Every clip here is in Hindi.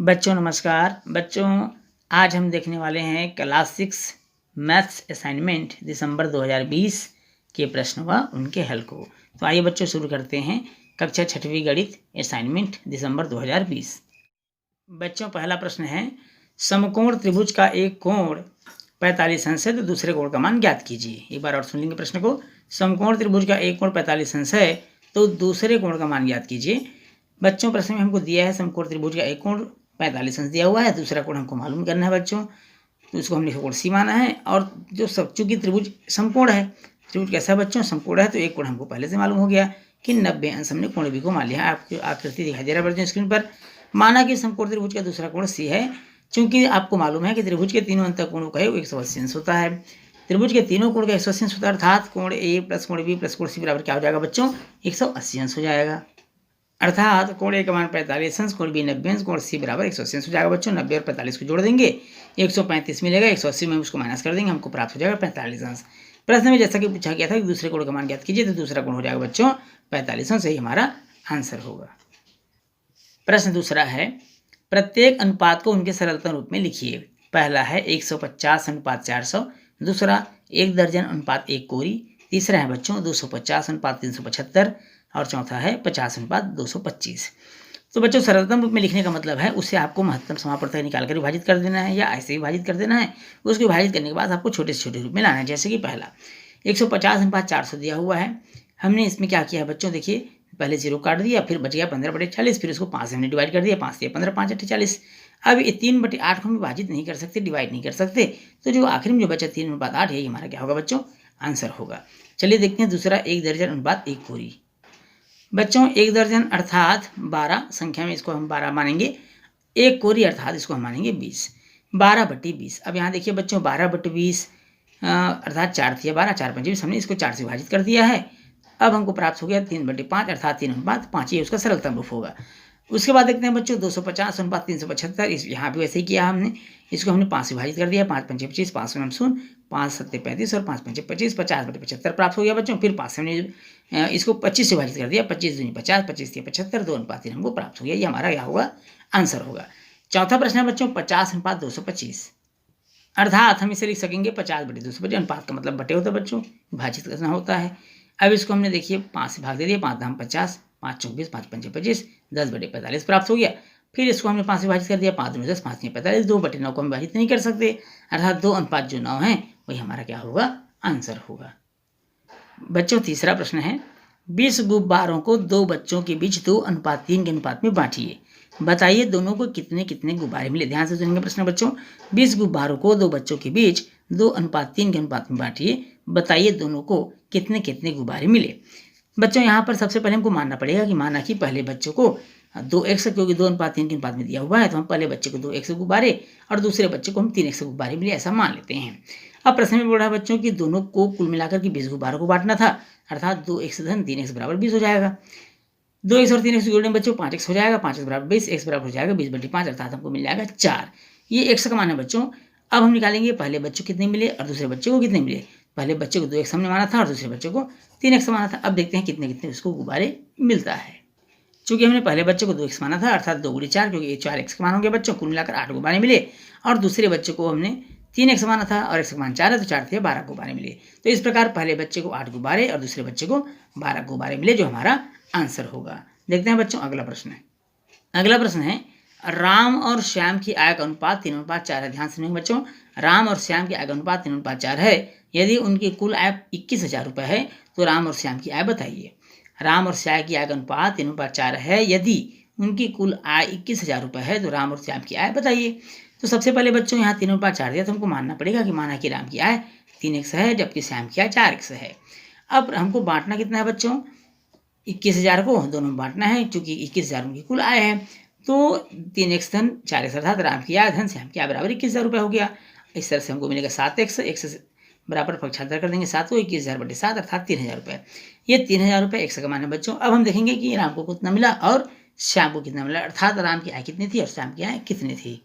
बच्चों नमस्कार। बच्चों आज हम देखने वाले हैं क्लास 6 मैथ्स असाइनमेंट दिसंबर 2020 के प्रश्न व उनके हल को। तो आइए बच्चों शुरू करते हैं कक्षा 6वीं गणित असाइनमेंट दिसंबर 2020। बच्चों पहला प्रश्न है, समकोण त्रिभुज का एक कोण 45 अंश है तो दूसरे कोण का मान ज्ञात कीजिए। एक बार और सुन लेंगे प्रश्न को। समकोण त्रिभुज का एक कोण 45 अंश है तो दूसरे कोण का मान ज्ञात कीजिए। बच्चों प्रश्न में हमको दिया है समकोण त्रिभुज का एक कोण 45 अंश दिया हुआ है, दूसरा कोण हमको मालूम करना है बच्चों। तो उसको हमने कोण सी माना है और जो सब चूंकि त्रिभुज समकोण है, त्रिभुज कैसा है बच्चों, समकोण है, तो एक कोण हमको पहले से मालूम हो गया कि 90 अंश हमने कोण बी को मान लिया। आपको आकृति दिखाई दे रहा है बच्चों स्क्रीन पर। माना कि समकोण त्रिभुज का दूसरा कोण सी है। चूंकि आपको मालूम है कि त्रिभुज के तीनों अंत कोणों का 180 अंश होता है। त्रिभुज के तीनों कोण का 180 अंश होता है, अर्थात कोण ए प्लस कोण बी प्लस कोण सी बराबर क्या हो जाएगा बच्चों, 180 अंश हो जाएगा। अर्थात कोण ए का मान 45 अंश, कोण बी 90 अंश, कोण सी बराबर 180 अंश हो जाएगा बच्चों। 90 और 45 को जोड़ देंगे 135 मिलेगा, 180 में उसको माइनस कर देंगे, हमको प्राप्त हो जाएगा 45 अंश। प्रश्न में जैसा कि पूछा गया था कि दूसरे कोण का मान ज्ञात कीजिए, तो दूसरा कोण हो जाएगा बच्चों 45 अंश, यही हमारा आंसर होगा। प्रश्न दूसरा है, प्रत्येक अनुपात को उनके सरलतम रूप में लिखिए। पहला है 150 अनुपात 400, दूसरा 1 दर्जन अनुपात 1 कोरी, तीसरा है बच्चों 250 अनुपात 375 और चौथा है 50 अनुपात 225। तो बच्चों सरलतम रूप में लिखने का मतलब है उसे आपको महत्तम समापवर्तक निकाल कर विभाजित कर देना है या ऐसे विभाजित कर देना है। उसको विभाजित करने के बाद आपको छोटे से छोटे रूप में लाना है। जैसे कि पहला 150 अनुपात 400 दिया हुआ है, हमने इसमें क्या किया है बच्चों, देखिए पहले 0 काट दिया, फिर बच गया 15/40, फिर उसको 5 से हमने डिवाइड कर दिया, 5 से 15, 5 8 40। अब ये 3/8 को हम विभाजित नहीं कर सकते, डिवाइड नहीं कर सकते, तो जो आखिर में जो बचा 3/8 यही हमारा क्या होगा बच्चों, आंसर होगा। चलिए देखते हैं दूसरा 1 दर्जन अनुपात 1 कोरी। बच्चों 1 दर्जन अर्थात 12 संख्या में इसको हम 12 मानेंगे, 1 कोरी अर्थात इसको हम मानेंगे 20, 12/20। अब यहाँ देखिए बच्चों 12/20 अर्थात 4 थी 12, 4 5 20, हमने इसको 4 से विभाजित कर दिया है। अब हमको प्राप्त हो गया 3/5 अर्थात 3/5, ये उसका सरलतम रूप होगा। उसके बाद देखते हैं बच्चों 250 अनुपात 375, इस यहाँ भी वैसे ही किया हमने, इसको हमने 5 से विभाजित कर दिया, 5 5 25, 5 में हम शून्य, 5 7 35 और 5 5 25, 50/75 प्राप्त हो गया बच्चों। फिर 5 से हमने इसको 25 से विभाजित कर दिया, 25 दूनी 50, 25 3 75, 2/3 हमको प्राप्त हो गया। ये हमारा क्या होगा, आंसर होगा। चौथा प्रश्न है बच्चों 50 अनुपात 225, अर्थात हम इसे लिख सकेंगे 50/225। अनुपात का मतलब बटे होता है बच्चों, विभाजित करना होता है। अब इसको हमने देखिए 5 से भाग दे दिया, 5 दाम 50, 5 24, 5 5 25, 10/45 प्राप्त हो गया। फिर इसको हमने 5 से विभाजित कर दिया, 5 दूनी 10, 5 3 45, 2/9 को हम विभाजित नहीं कर सकते, अर्थात 2 अनुपात जो 9 है वही हमारा क्या होगा, आंसर होगा। बच्चों तीसरा प्रश्न है, 20 गुब्बारों को 2 बच्चों के बीच 2:3 के अनुपात में बांटिए। बताइए दोनों को कितने कितने गुब्बारे मिले। ध्यान से सुनेंगे प्रश्न बच्चों। 20 गुब्बारों को 2 बच्चों के बीच 2:3 के अनुपात में बांटिए। बताइए दोनों को कितने कितने गुब्बारे मिले। बच्चों यहाँ पर सबसे पहले हमको मानना पड़ेगा कि माना कि पहले बच्चों को 2x, क्योंकि 2:3 के अनुपात में दिया हुआ है तो हम पहले बच्चे को 2x गुब्बारे और दूसरे बच्चे को हम 3x गुब्बारे मिले, ऐसा मान लेते हैं। अब प्रश्न में बोल रहा है बच्चों कि दोनों को कुल मिलाकर के 20 गुब्बारों को बांटना था, अर्थात 2x धन 3x बराबर 20 हो जाएगा। 2x और 3x जोड़ने बच्चों 5x हो जाएगा, 5x बराबर 20, x बराबर हो जाएगा 20/5, अर्थात हमको मिल जाएगा 4। ये x का मान है बच्चों। अब हम निकालेंगे पहले बच्चों कितने मिले और दूसरे बच्चे को कितने मिले। पहले बच्चे को 2x हमने माना था और दूसरे बच्चे को 3x माना था। अब देखते हैं कितने कितने उसको गुब्बारे मिलता है। चूंकि हमने पहले बच्चे को 2x माना था, अर्थात 2 × 4, क्योंकि ये 4x का मान हो गया बच्चों, कुल मिलाकर 8 गुब्बारे मिले। और दूसरे बच्चे को हमने 3x माना था और x का मान 4 है तो 4 थे 12 गुब्बारे मिले। तो इस प्रकार पहले बच्चे को 8 गुब्बारे और दूसरे बच्चे को 12 गुब्बारे मिले, जो हमारा आंसर होगा। देखते हैं बच्चों अगला प्रश्न है। अगला प्रश्न है, राम और श्याम की आय का अनुपात 3/4 है। ध्यान से सुनिए बच्चों, राम और श्याम की आय का अनुपात 3/4 है। यदि उनकी कुल आय 21,000 रुपये है तो राम और श्याम की आय बताइए। राम और श्याम की आय का अनुपात 3/4 है। यदि उनकी कुल आय 21,000 रुपये है तो राम और श्याम की आय बताइए। तो सबसे पहले बच्चों यहाँ 3/4 दिया तो हमको मानना पड़ेगा कि माना कि राम की आय 3x है जबकि श्याम की आय 4x है। अब हमको बांटना कितना है बच्चों, 21,000 को दोनों में बांटना है, क्योंकि 21,000 उनकी कुल आय है। तो 3x धन 4x अर्थात राम की आय धन श्याम की आय बराबर 21,000 रुपये हो गया। इस तरह से हमको मिलेगा 7x, x बराबर पक्षांतर कर देंगे 7 को, 21,000/7 अर्थात 3,000 रुपये। ये 3,000 रुपये x का मान है बच्चों। अब हम देखेंगे कि राम को कितना मिला और श्याम को कितना मिला, अर्थात राम की आय कितनी थी और श्याम की आय कितनी थी।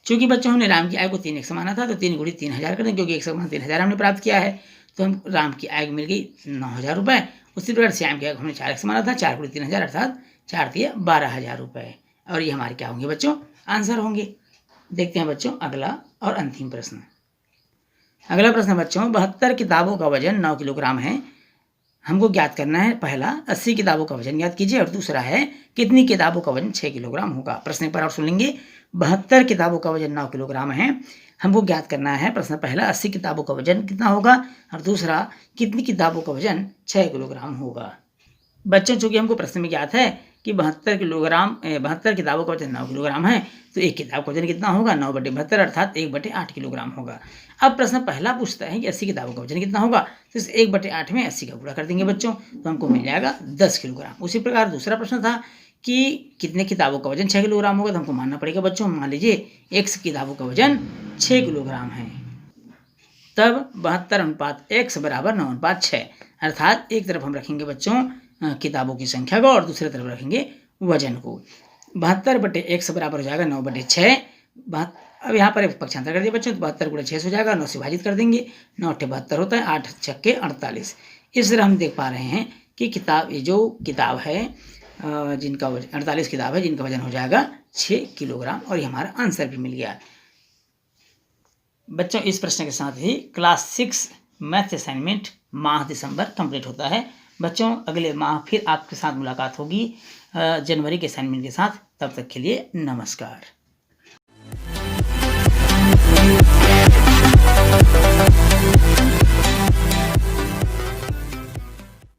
चूंकि बच्चों हमने राम की आय को 3x माना था तो 3 × 3,000 कर दें, क्योंकि x का मान 3,000 हमने प्राप्त किया है तो हम राम की आय मिल गई 9,000 रुपये। उसी प्रकार श्याम की आय हमने 4x माना था, 4 × 3,000 अर्थात 4 × 3 12,000 रुपये। और ये हमारे क्या होंगे बच्चों, आंसर होंगे। देखते हैं बच्चों अगला और अंतिम प्रश्न। अगला प्रश्न बच्चों, 72 किताबों का वजन 9 किलोग्राम है। हमको ज्ञात करना है, पहला 80 किताबों का वजन ज्ञात कीजिए और दूसरा है कितनी किताबों का वजन 6 किलोग्राम होगा। प्रश्न एक बार और सुन लेंगे। 72 किताबों का वजन 9 किलोग्राम है। हमको ज्ञात करना है, प्रश्न पहला 80 किताबों का वजन कितना होगा और दूसरा कितनी किताबों का वजन 6 किलोग्राम होगा। बच्चों चूंकि हमको प्रश्न में ज्ञात है कि 72 किताबों का वजन 9 किलोग्राम है, तो एक किताब का वजन कितना होगा 9/72 अर्थात 1/8 किलोग्राम होगा। अब प्रश्न पहला पूछता है कि 80 किताबों का वजन कितना होगा, तो इस 1/8 में 80 का गुणा कर देंगे बच्चों, तो हमको मिल जाएगा 10 किलोग्राम। उसी प्रकार दूसरा प्रश्न था कि कितने किताबों का वजन 6 किलोग्राम होगा, तो हमको मानना पड़ेगा बच्चों, मान लीजिए 100 किताबों का वजन 6 किलोग्राम है, तब 72:1 बराबर 9:6 अर्थात एक तरफ हम रखेंगे बच्चों किताबों की संख्या को और दूसरी तरफ रखेंगे वजन को। 72/1 बराबर हो जाएगा 9/6। अब यहाँ पर एक पक्षांतर कर दिया बच्चों, तो 72 × 6 हो जाएगा, 9 से विभाजित कर देंगे, 9 × 72 होता है, 8 × 6 = 48। इस तरह हम देख पा रहे हैं कि ये जो किताब है जिनका वजन 48 किताब है जिनका वजन हो जाएगा 6 किलोग्राम और ये हमारा आंसर भी मिल गया। बच्चों इस प्रश्न के साथ ही क्लास 6 मैथ असाइनमेंट माह दिसंबर कंप्लीट होता है। बच्चों अगले माह फिर आपके साथ मुलाकात होगी जनवरी के असाइनमेंट के साथ। तब तक के लिए नमस्कार।